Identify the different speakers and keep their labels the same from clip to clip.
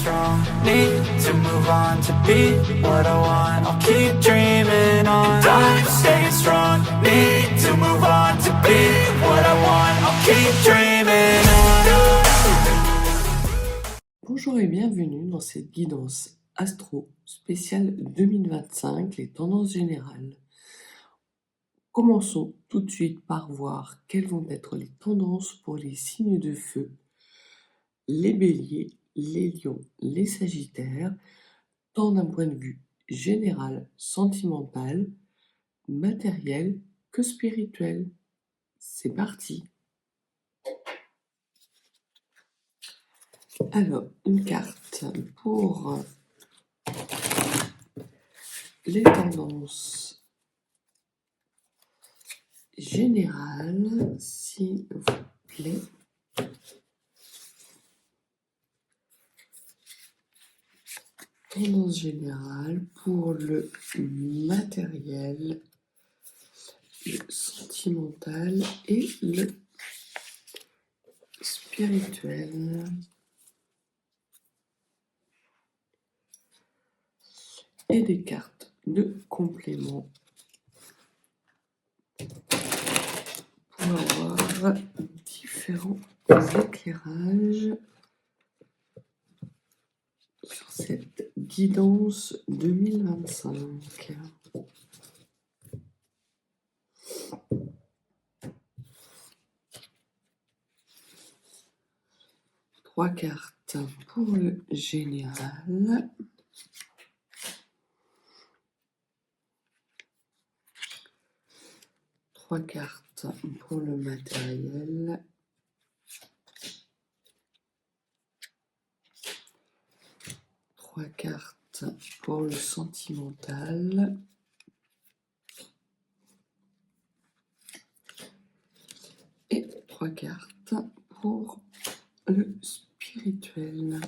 Speaker 1: strong, need to move on to be what I want. I'll keep dreaming on. And I'm staying strong, need to move on to be what I want. I'll keep dreaming on.
Speaker 2: Bonjour et bienvenue dans cette guidance astro spéciale 2025, les tendances générales. Commençons tout de suite par voir quelles vont être les tendances pour les signes de feu, les béliers, les lions, les sagittaires, tant d'un point de vue général, sentimental, matériel que spirituel. C'est parti! Alors, une carte pour les tendances générales, s'il vous plaît. Tendance générale pour le matériel, le sentimental et le spirituel. Et des cartes de complément pour avoir différents éclairages sur cette guidance 2025. Trois cartes pour le général. Trois cartes pour le matériel. Trois cartes pour le sentimental. Et trois cartes pour le spirituel.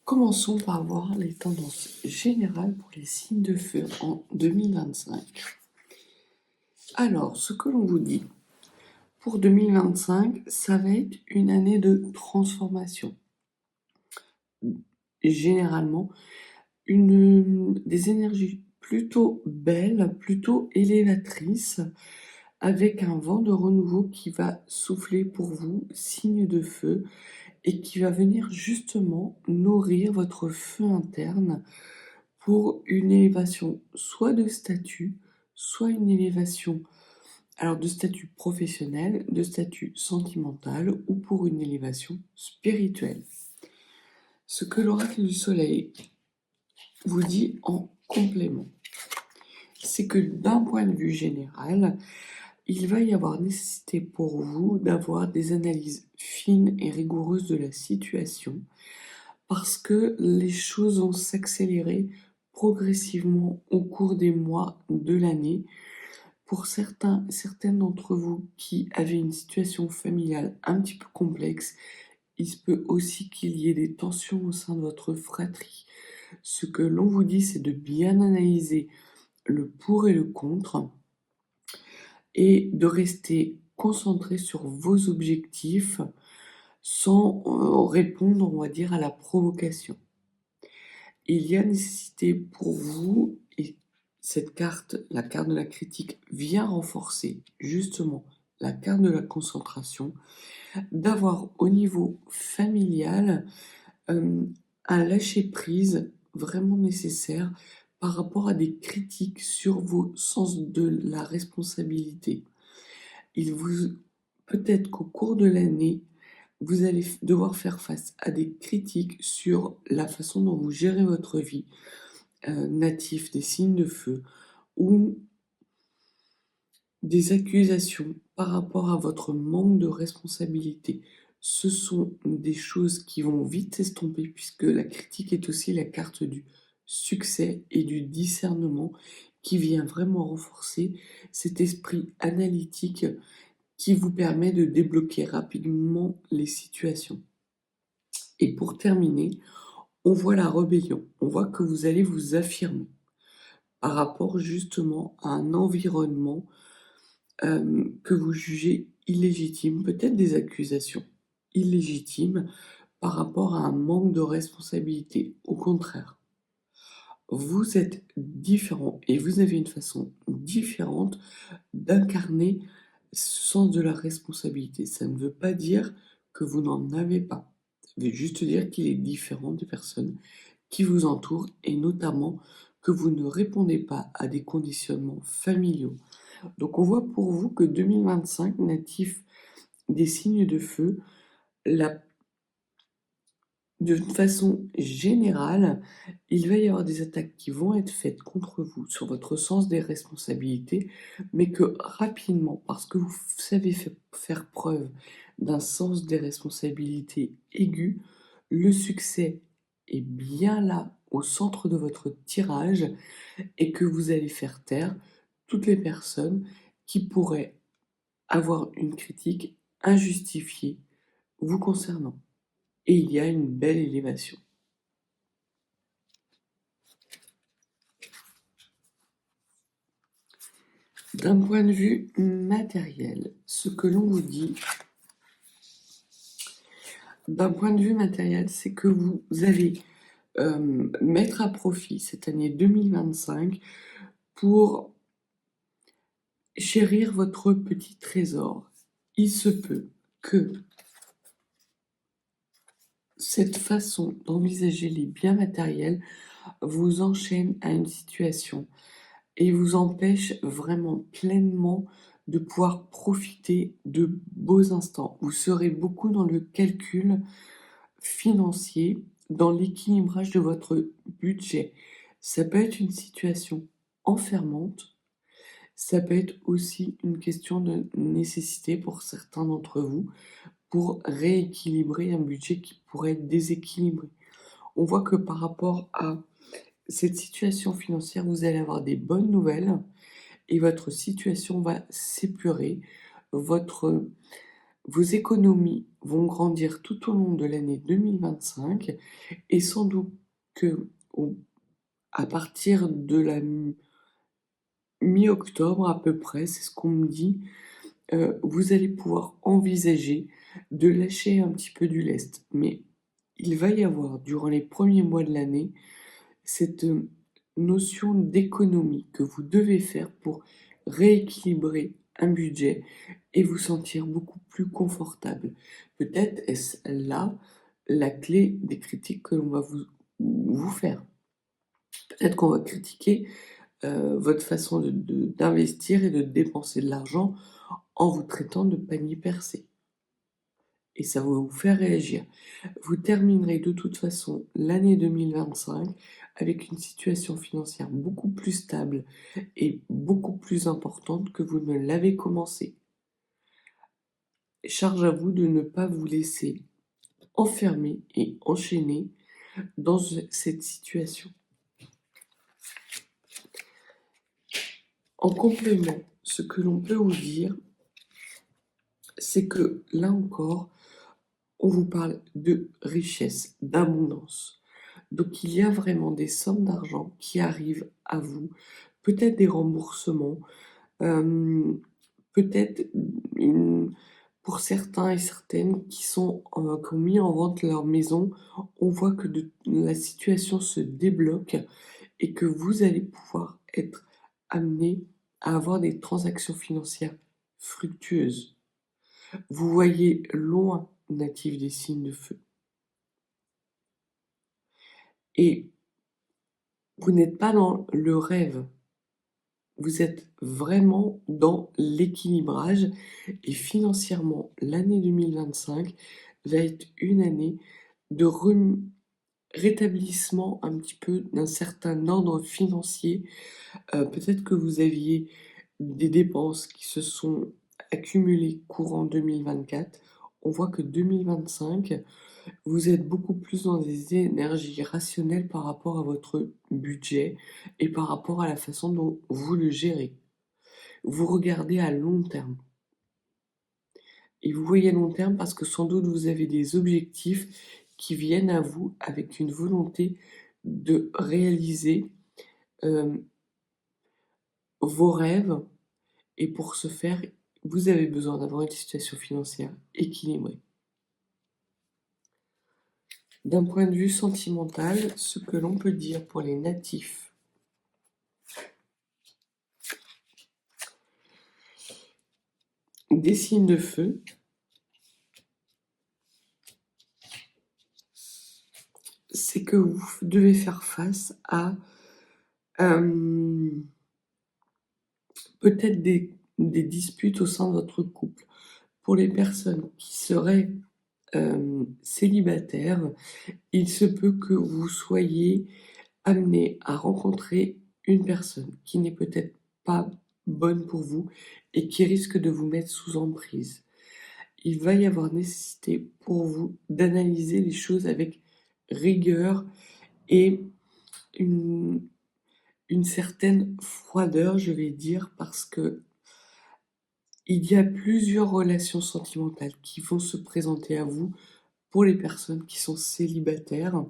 Speaker 2: Commençons par voir les tendances générales pour les signes de feu en 2025. Alors, ce que l'on vous dit pour 2025, ça va être une année de transformation. Généralement, des énergies plutôt belles, plutôt élévatrices, avec un vent de renouveau qui va souffler pour vous, signe de feu, et qui va venir justement nourrir votre feu interne pour une élévation soit de statut, soit une élévation de statut professionnel, de statut sentimental ou pour une élévation spirituelle. Ce que l'oracle du soleil vous dit en complément, c'est que d'un point de vue général, il va y avoir nécessité pour vous d'avoir des analyses fines et rigoureuses de la situation parce que les choses vont s'accélérer progressivement au cours des mois de l'année. Pour certaines d'entre vous qui avaient une situation familiale un petit peu complexe, il se peut aussi qu'il y ait des tensions au sein de votre fratrie. Ce que l'on vous dit, c'est de bien analyser le pour et le contre et de rester concentré sur vos objectifs sans répondre, on va dire, à la provocation. Il y a nécessité pour vous, et cette carte, la carte de la critique, vient renforcer justement la carte de la concentration, d'avoir au niveau familial un lâcher-prise vraiment nécessaire par rapport à des critiques sur vos sens de la responsabilité. Peut-être qu'au cours de l'année, vous allez devoir faire face à des critiques sur la façon dont vous gérez votre vie, natif des signes de feu, ou des accusations par rapport à votre manque de responsabilité. Ce sont des choses qui vont vite s'estomper puisque la critique est aussi la carte du succès et du discernement qui vient vraiment renforcer cet esprit analytique qui vous permet de débloquer rapidement les situations. Et pour terminer, on voit la rébellion. On voit que vous allez vous affirmer par rapport justement à un environnement que vous jugez illégitime, peut-être des accusations illégitimes par rapport à un manque de responsabilité. Au contraire, vous êtes différent et vous avez une façon différente d'incarner ce sens de la responsabilité. Ça ne veut pas dire que vous n'en avez pas. Ça veut juste dire qu'il est différent des personnes qui vous entourent et notamment que vous ne répondez pas à des conditionnements familiaux. Donc on voit pour vous que 2025, natif des signes de feu, la d'une façon générale, il va y avoir des attaques qui vont être faites contre vous sur votre sens des responsabilités, mais que rapidement, parce que vous savez faire preuve d'un sens des responsabilités aigu, le succès est bien là au centre de votre tirage et que vous allez faire taire toutes les personnes qui pourraient avoir une critique injustifiée vous concernant. Et il y a une belle élévation. D'un point de vue matériel, ce que l'on vous dit, d'un point de vue matériel, c'est que vous allez mettre à profit cette année 2025 pour chérir votre petit trésor. Il se peut que cette façon d'envisager les biens matériels vous enchaîne à une situation et vous empêche vraiment pleinement de pouvoir profiter de beaux instants. Vous serez beaucoup dans le calcul financier, dans l'équilibrage de votre budget. Ça peut être une situation enfermante, ça peut être aussi une question de nécessité pour certains d'entre vous pour rééquilibrer un budget qui pourrait être déséquilibré. On voit que par rapport à cette situation financière, vous allez avoir des bonnes nouvelles et votre situation va s'épurer. Vos économies vont grandir tout au long de l'année 2025 et sans doute que à partir de la mi-octobre à peu près, c'est ce qu'on me dit, vous allez pouvoir envisager de lâcher un petit peu du lest. Mais il va y avoir, durant les premiers mois de l'année, cette notion d'économie que vous devez faire pour rééquilibrer un budget et vous sentir beaucoup plus confortable. Peut-être est-ce là la clé des critiques que l'on va vous faire. Peut-être qu'on va critiquer votre façon d'investir et de dépenser de l'argent en vous traitant de panier percé. Et ça va vous faire réagir. Vous terminerez de toute façon l'année 2025 avec une situation financière beaucoup plus stable et beaucoup plus importante que vous ne l'avez commencé. Charge à vous de ne pas vous laisser enfermer et enchaîner dans cette situation. En complément, ce que l'on peut vous dire, c'est que là encore, on vous parle de richesse, d'abondance. Donc il y a vraiment des sommes d'argent qui arrivent à vous, peut-être des remboursements, peut-être pour certains et certaines qui ont mis en vente leur maison, on voit que la situation se débloque et que vous allez pouvoir être amené à avoir des transactions financières fructueuses. Vous voyez loin, natif des signes de feu. Et vous n'êtes pas dans le rêve. Vous êtes vraiment dans l'équilibrage et financièrement, l'année 2025 va être une année de rétablissement un petit peu d'un certain ordre financier. Peut-être que vous aviez des dépenses qui se sont accumulées courant 2024. On voit que 2025, vous êtes beaucoup plus dans des énergies rationnelles par rapport à votre budget et par rapport à la façon dont vous le gérez. Vous regardez à long terme. Et vous voyez à long terme parce que sans doute vous avez des objectifs qui viennent à vous avec une volonté de réaliser vos rêves. Et pour ce faire, vous avez besoin d'avoir une situation financière équilibrée. D'un point de vue sentimental, ce que l'on peut dire pour les natifs des signes de feu, c'est que vous devez faire face à peut-être des disputes au sein de votre couple. Pour les personnes qui seraient célibataires, il se peut que vous soyez amené à rencontrer une personne qui n'est peut-être pas bonne pour vous et qui risque de vous mettre sous emprise. Il va y avoir nécessité pour vous d'analyser les choses avec rigueur et une, une certaine froideur, je vais dire, parce que il y a plusieurs relations sentimentales qui vont se présenter à vous pour les personnes qui sont célibataires,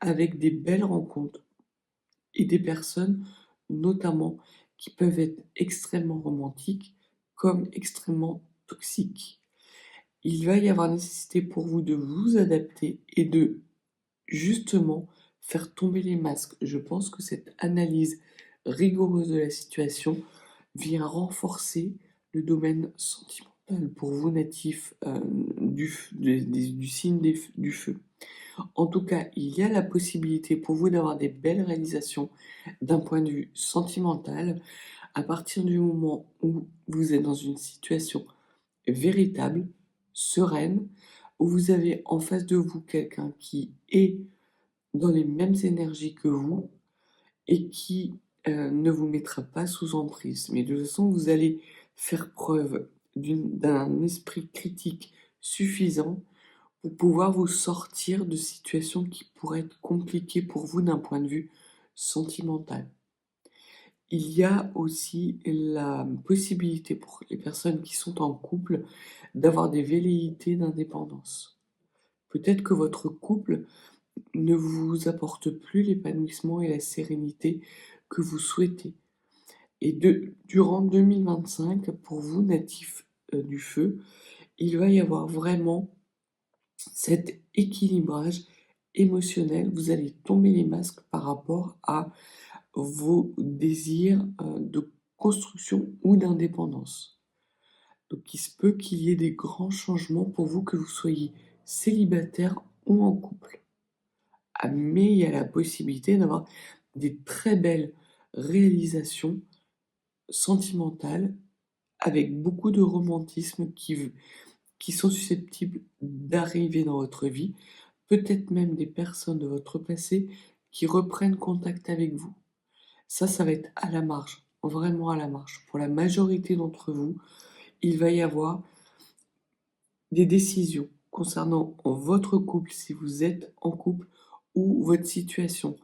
Speaker 2: avec des belles rencontres et des personnes notamment qui peuvent être extrêmement romantiques comme extrêmement toxiques. Il va y avoir nécessité pour vous de vous adapter et de justement faire tomber les masques. Je pense que cette analyse rigoureuse de la situation vient renforcer le domaine sentimental pour vous natifs du signe du feu. En tout cas, il y a la possibilité pour vous d'avoir des belles réalisations d'un point de vue sentimental à partir du moment où vous êtes dans une situation véritable, sereine, où vous avez en face de vous quelqu'un qui est dans les mêmes énergies que vous et qui ne vous mettra pas sous emprise. Mais de toute façon, vous allez faire preuve d'un esprit critique suffisant pour pouvoir vous sortir de situations qui pourraient être compliquées pour vous d'un point de vue sentimental. Il y a aussi la possibilité pour les personnes qui sont en couple d'avoir des velléités d'indépendance. Peut-être que votre couple ne vous apporte plus l'épanouissement et la sérénité que vous souhaitez. Et durant 2025, pour vous, natifs du feu, il va y avoir vraiment cet équilibrage émotionnel. Vous allez tomber les masques par rapport à vos désirs de construction ou d'indépendance. Donc il se peut qu'il y ait des grands changements pour vous, que vous soyez célibataire ou en couple. Ah, mais il y a la possibilité d'avoir des très belles réalisations sentimentales avec beaucoup de romantisme qui sont susceptibles d'arriver dans votre vie, peut-être même des personnes de votre passé qui reprennent contact avec vous. Ça va être à la marge, vraiment à la marge. Pour la majorité d'entre vous, il va y avoir des décisions concernant votre couple si vous êtes en couple ou votre situation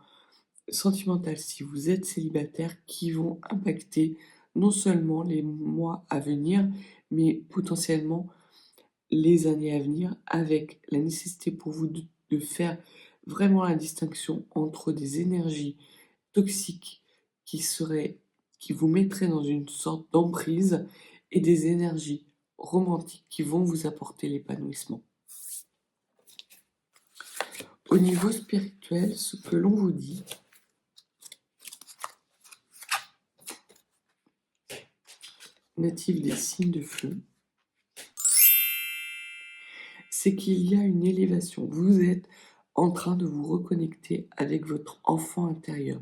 Speaker 2: sentimentale si vous êtes célibataire qui vont impacter non seulement les mois à venir, mais potentiellement les années à venir, avec la nécessité pour vous de faire vraiment la distinction entre des énergies toxiques qui vous mettraient dans une sorte d'emprise et des énergies romantiques qui vont vous apporter l'épanouissement. Au niveau spirituel, ce que l'on vous dit, natif des signes de feu, c'est qu'il y a une élévation. Vous êtes en train de vous reconnecter avec votre enfant intérieur.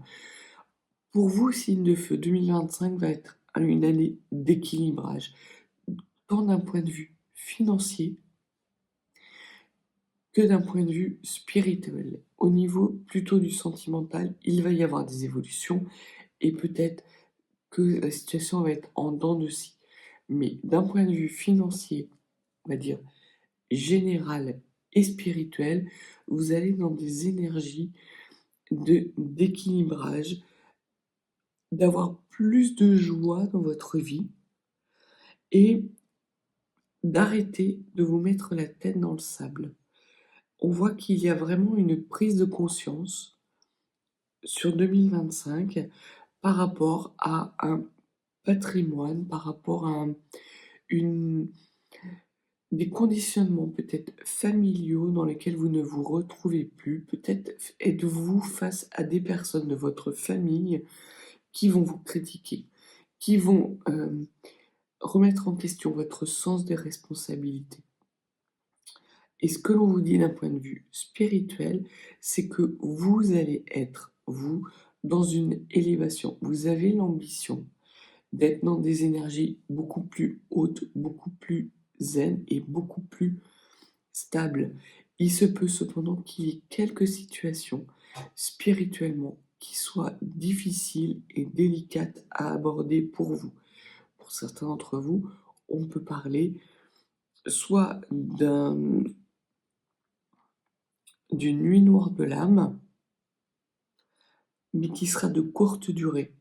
Speaker 2: Pour vous, signe de feu, 2025 va être une année d'équilibrage, tant d'un point de vue financier que d'un point de vue spirituel. Au niveau plutôt du sentimental, il va y avoir des évolutions et peut-être que la situation va être en dents de scie. Mais d'un point de vue financier, on va dire général et spirituel, vous allez dans des énergies d'équilibrage, d'avoir plus de joie dans votre vie et d'arrêter de vous mettre la tête dans le sable. On voit qu'il y a vraiment une prise de conscience sur 2025 par rapport à un patrimoine, par rapport à une, des conditionnements peut-être familiaux dans lesquels vous ne vous retrouvez plus. Peut-être êtes-vous face à des personnes de votre famille qui vont vous critiquer, qui vont remettre en question votre sens des responsabilités. Et ce que l'on vous dit d'un point de vue spirituel, c'est que vous allez être, vous, dans une élévation. Vous avez l'ambition d'être dans des énergies beaucoup plus hautes, beaucoup plus zen et beaucoup plus stables. Il se peut cependant qu'il y ait quelques situations spirituellement qui soient difficiles et délicates à aborder pour vous. Pour certains d'entre vous, on peut parler soit d'une nuit noire de l'âme, mais qui sera de courte durée.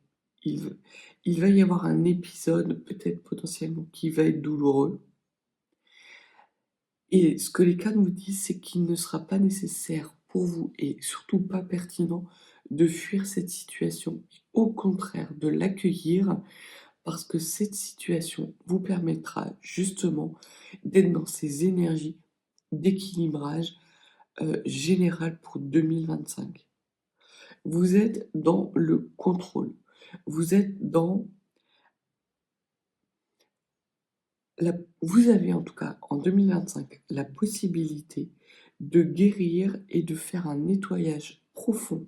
Speaker 2: Il va y avoir un épisode, peut-être potentiellement, qui va être douloureux. Et ce que les cartes vous disent, c'est qu'il ne sera pas nécessaire pour vous, et surtout pas pertinent, de fuir cette situation. Au contraire, de l'accueillir, parce que cette situation vous permettra justement d'être dans ces énergies d'équilibrage général pour 2025. Vous êtes dans le contrôle. Vous êtes dans vous avez en tout cas en 2025 la possibilité de guérir et de faire un nettoyage profond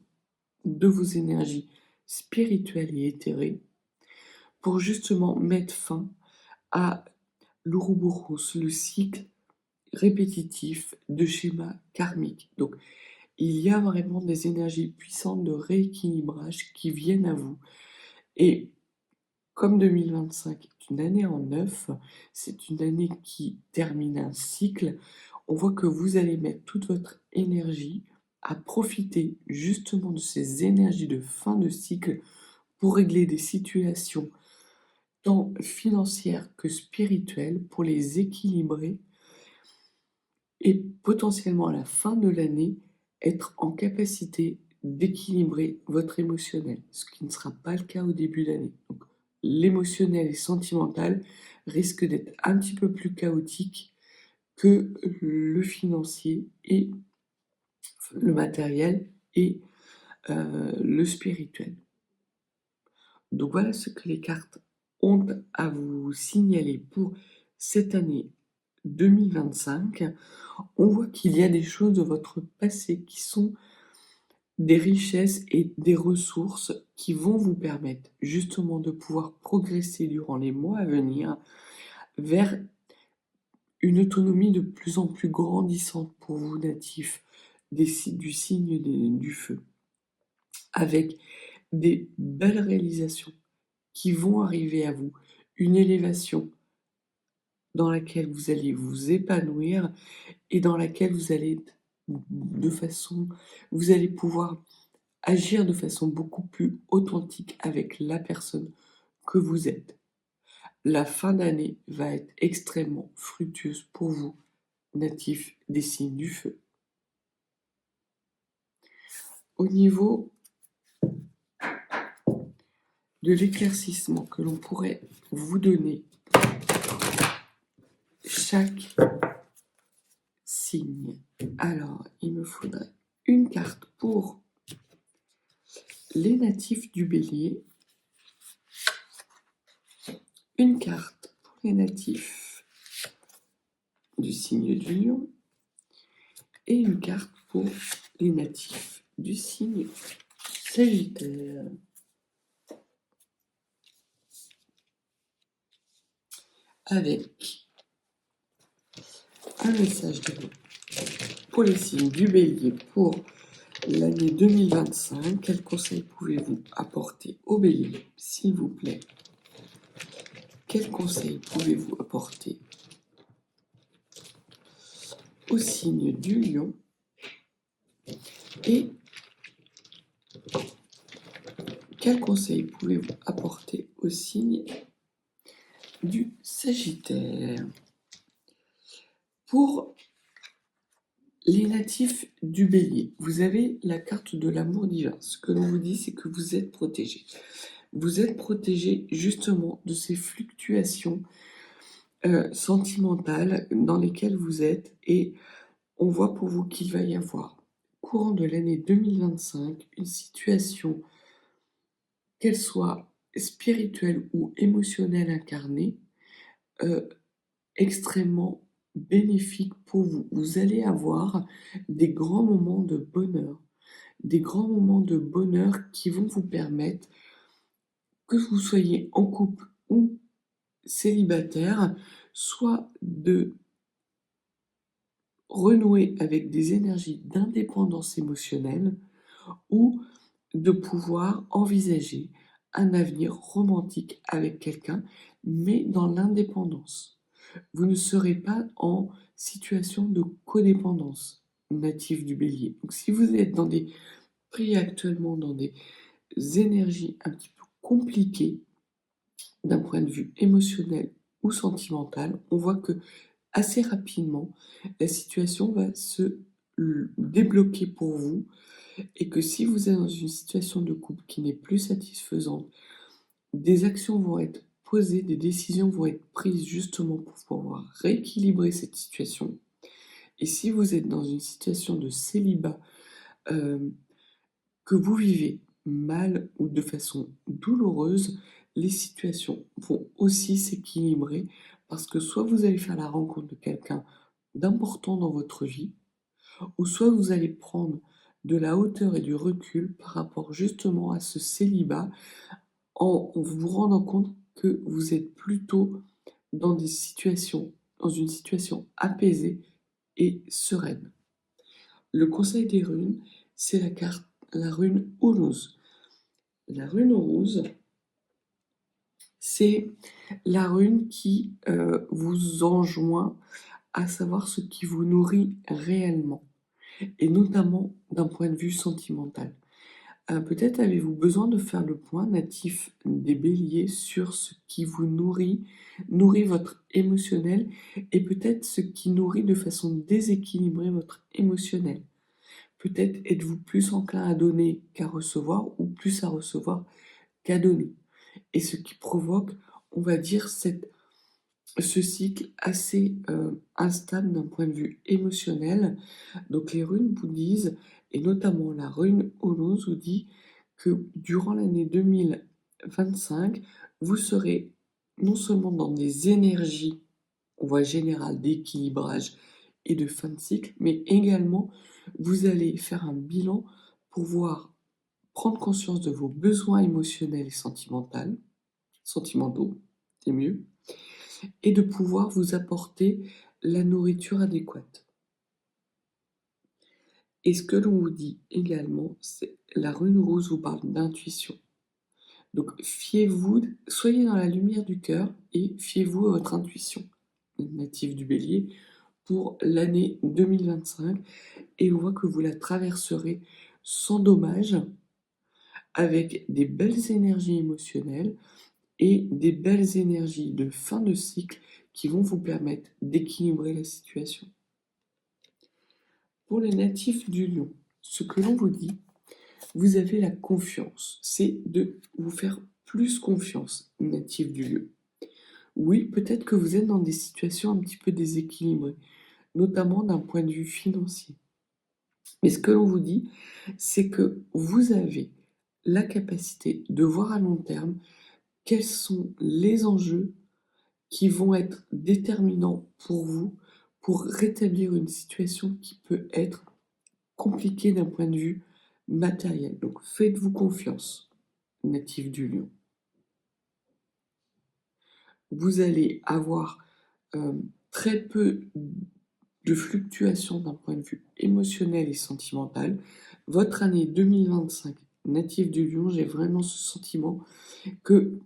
Speaker 2: de vos énergies spirituelles et éthérées pour justement mettre fin à l'Ouroboros, le cycle répétitif de schémas karmiques. Donc, il y a vraiment des énergies puissantes de rééquilibrage qui viennent à vous. Et comme 2025 est une année en neuf, c'est une année qui termine un cycle, on voit que vous allez mettre toute votre énergie à profiter justement de ces énergies de fin de cycle pour régler des situations tant financières que spirituelles, pour les équilibrer et potentiellement à la fin de l'année, être en capacité d'équilibrer votre émotionnel, ce qui ne sera pas le cas au début d'année. Donc, l'émotionnel et sentimental risque d'être un petit peu plus chaotique que le financier et le matériel et le spirituel. Donc voilà ce que les cartes ont à vous signaler pour cette année 2025. On voit qu'il y a des choses de votre passé qui sont des richesses et des ressources qui vont vous permettre justement de pouvoir progresser durant les mois à venir vers une autonomie de plus en plus grandissante pour vous natifs du signe du feu, avec des belles réalisations qui vont arriver à vous, une élévation dans laquelle vous allez vous épanouir et dans laquelle vous allez vous allez pouvoir agir de façon beaucoup plus authentique avec la personne que vous êtes. La fin d'année va être extrêmement fructueuse pour vous, natifs des signes du feu. Au niveau de l'éclaircissement que l'on pourrait vous donner, chaque signe. Alors, il me faudrait une carte pour les natifs du Bélier, une carte pour les natifs du signe du Lion et une carte pour les natifs du signe Sagittaire. Avec un message de vous pour les signes du Bélier pour l'année 2025. Quels conseils pouvez-vous apporter au Bélier, s'il vous plaît? Quels conseils pouvez-vous apporter au signe du Lion? Et quels conseils pouvez-vous apporter au signe du Sagittaire? Pour les natifs du Bélier, vous avez la carte de l'amour divin. Ce que l'on vous dit, c'est que vous êtes protégé. Vous êtes protégé justement de ces fluctuations sentimentales dans lesquelles vous êtes, et on voit pour vous qu'il va y avoir, courant de l'année 2025, une situation, qu'elle soit spirituelle ou émotionnelle incarnée, euh, extrêmement bénéfique pour vous. Vous allez avoir des grands moments de bonheur, des grands moments de bonheur qui vont vous permettre, que vous soyez en couple ou célibataire, soit de renouer avec des énergies d'indépendance émotionnelle, ou de pouvoir envisager un avenir romantique avec quelqu'un, mais dans l'indépendance. Vous ne serez pas en situation de codépendance, natif du Bélier. Donc si vous êtes pris actuellement dans des énergies un petit peu compliquées d'un point de vue émotionnel ou sentimental, on voit que assez rapidement, la situation va se débloquer pour vous, et que si vous êtes dans une situation de couple qui n'est plus satisfaisante, des actions vont être posées, des décisions vont être prises justement pour pouvoir rééquilibrer cette situation. Et si vous êtes dans une situation de célibat, euh, que vous vivez mal ou de façon douloureuse, les situations vont aussi s'équilibrer, parce que soit vous allez faire la rencontre de quelqu'un d'important dans votre vie, ou soit vous allez prendre de la hauteur et du recul par rapport justement à ce célibat, en vous rendant compte que vous êtes plutôt dans dans une situation apaisée et sereine. Le conseil des runes, c'est la rune Uruz. La rune Uruz, c'est la rune qui vous enjoint à savoir ce qui vous nourrit réellement, et notamment d'un point de vue sentimental. Peut-être avez-vous besoin de faire le point, natif des Béliers, sur ce qui vous nourrit votre émotionnel, et peut-être ce qui nourrit de façon déséquilibrée votre émotionnel. Peut-être êtes-vous plus enclin à donner qu'à recevoir, ou plus à recevoir qu'à donner. Et ce qui provoque, on va dire, ce cycle assez instable d'un point de vue émotionnel. Donc les runes vous disent, et notamment la rune Uruz vous dit, que durant l'année 2025, vous serez non seulement dans des énergies, on voit générales, d'équilibrage et de fin de cycle, mais également vous allez faire un bilan pour voir, prendre conscience de vos besoins émotionnels et sentimentaux, c'est mieux, et de pouvoir vous apporter la nourriture adéquate. Et ce que l'on vous dit également, c'est la rune rose vous parle d'intuition. Donc fiez-vous, soyez dans la lumière du cœur et fiez-vous à votre intuition, native du Bélier, pour l'année 2025, et on voit que vous la traverserez sans dommage, avec des belles énergies émotionnelles et des belles énergies de fin de cycle qui vont vous permettre d'équilibrer la situation. Pour les natifs du Lion, ce que l'on vous dit, vous avez la confiance. C'est de vous faire plus confiance, natifs du Lion. Oui, peut-être que vous êtes dans des situations un petit peu déséquilibrées, notamment d'un point de vue financier. Mais ce que l'on vous dit, c'est que vous avez la capacité de voir à long terme quels sont les enjeux qui vont être déterminants pour vous, pour rétablir une situation qui peut être compliquée d'un point de vue matériel. Donc faites-vous confiance, natif du Lion. Vous allez avoir très peu de fluctuations d'un point de vue émotionnel et sentimental. Votre année 2025, natif du Lion, j'ai vraiment ce sentiment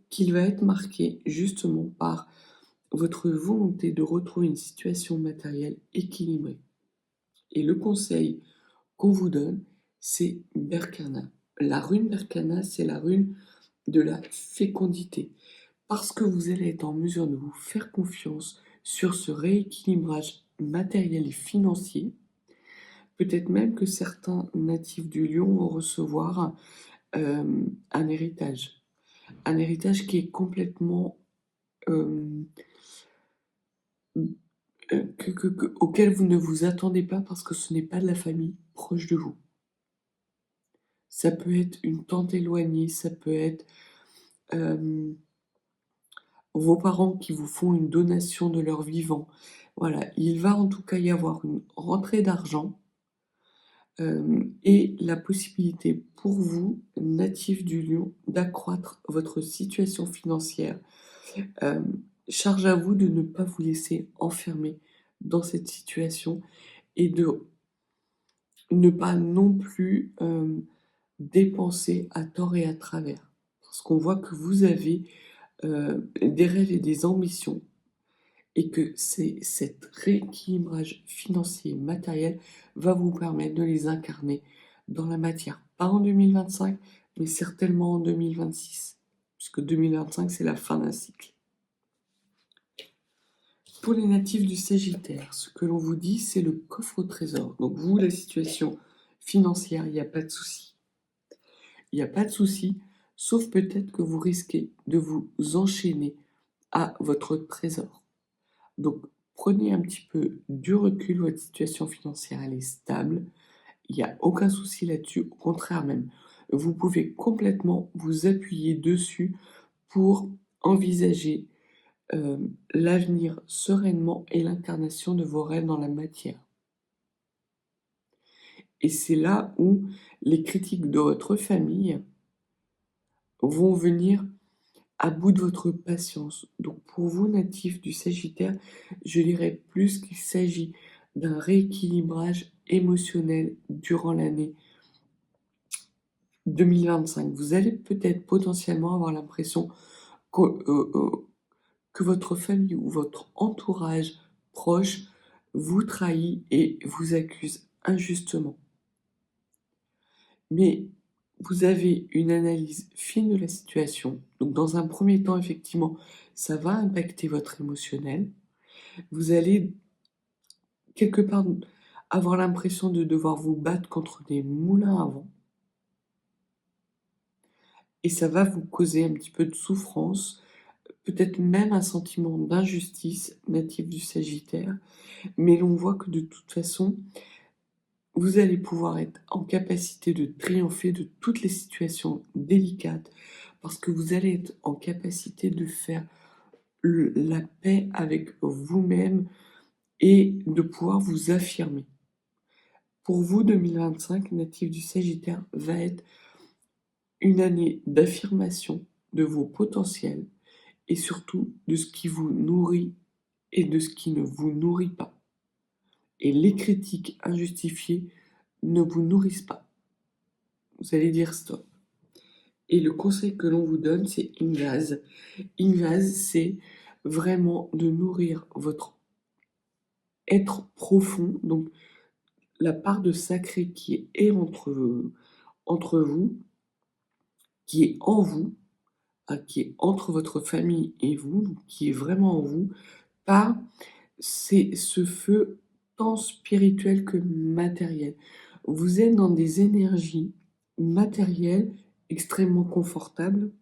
Speaker 2: qu'il va être marqué justement par votre volonté de retrouver une situation matérielle équilibrée. Et le conseil qu'on vous donne, c'est Berkana. La rune Berkana, c'est la rune de la fécondité, parce que vous allez être en mesure de vous faire confiance sur ce rééquilibrage matériel et financier. Peut-être même que certains natifs du Lion vont recevoir un héritage. Un héritage qui est complètement euh, auquel vous ne vous attendez pas parce que ce n'est pas de la famille proche de vous. Ça peut être une tante éloignée, ça peut être euh, vos parents qui vous font une donation de leur vivant. Voilà, il va en tout cas y avoir une rentrée d'argent et la possibilité pour vous, natifs du Lion, d'accroître votre situation financière. Euh, Charge à vous de ne pas vous laisser enfermer dans cette situation et de ne pas non plus dépenser à tort et à travers. Parce qu'on voit que vous avez des rêves et des ambitions et que cet rééquilibrage financier et matériel va vous permettre de les incarner dans la matière. Pas en 2025, mais certainement en 2026, puisque 2025, c'est la fin d'un cycle. Pour les natifs du Sagittaire, ce que l'on vous dit, c'est le coffre au trésor. Donc vous, la situation financière, il n'y a pas de souci. Il n'y a pas de souci, sauf peut-être que vous risquez de vous enchaîner à votre trésor. Donc prenez un petit peu du recul, votre situation financière, elle est stable. Il n'y a aucun souci là-dessus, au contraire même. Vous pouvez complètement vous appuyer dessus pour envisager l'avenir sereinement et l'incarnation de vos rêves dans la matière. Et c'est là où les critiques de votre famille vont venir à bout de votre patience. Donc pour vous, natifs du Sagittaire, je dirais plus qu'il s'agit d'un rééquilibrage émotionnel durant l'année 2025. Vous allez peut-être potentiellement avoir l'impression que, que votre famille ou votre entourage proche vous trahit et vous accuse injustement. Mais vous avez une analyse fine de la situation. Donc dans un premier temps, effectivement, ça va impacter votre émotionnel. Vous allez quelque part avoir l'impression de devoir vous battre contre des moulins à vent. Et ça va vous causer un petit peu de souffrance, peut-être même un sentiment d'injustice natif du Sagittaire. Mais l'on voit que de toute façon, vous allez pouvoir être en capacité de triompher de toutes les situations délicates parce que vous allez être en capacité de faire la paix avec vous-même et de pouvoir vous affirmer. Pour vous, 2025, natif du Sagittaire, va être une année d'affirmation de vos potentiels et surtout de ce qui vous nourrit et de ce qui ne vous nourrit pas. Et les critiques injustifiées ne vous nourrissent pas. Vous allez dire stop. Et le conseil que l'on vous donne, c'est Ingaz. Ingaz, c'est vraiment de nourrir votre être profond, donc la part de sacré qui est entre vous, qui est en vous, qui est entre votre famille et vous, donc qui est vraiment en vous, par ce feu tant spirituel que matériel. Vous êtes dans des énergies matérielles extrêmement confortables,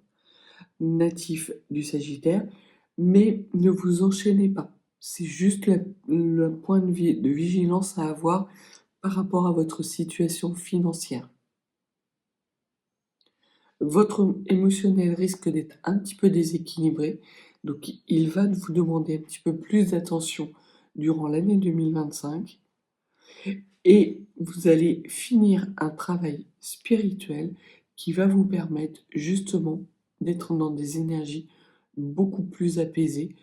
Speaker 2: natifs du Sagittaire, mais ne vous enchaînez pas. C'est juste le point de vigilance à avoir par rapport à votre situation financière. Votre émotionnel risque d'être un petit peu déséquilibré, donc il va vous demander un petit peu plus d'attention durant l'année 2025 et vous allez finir un travail spirituel qui va vous permettre justement d'être dans des énergies beaucoup plus apaisées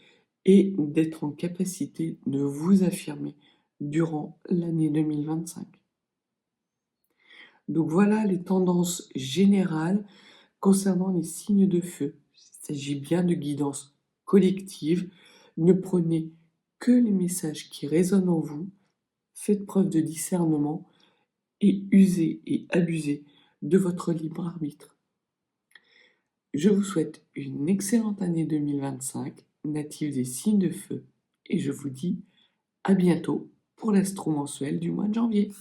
Speaker 2: et d'être en capacité de vous affirmer durant l'année 2025. Donc voilà les tendances générales concernant les signes de feu. Il s'agit bien de guidance collective. Ne prenez que les messages qui résonnent en vous. Faites preuve de discernement et usez et abusez de votre libre arbitre. Je vous souhaite une excellente année 2025, native des signes de feu, et je vous dis À bientôt pour l'astro mensuel du mois de janvier.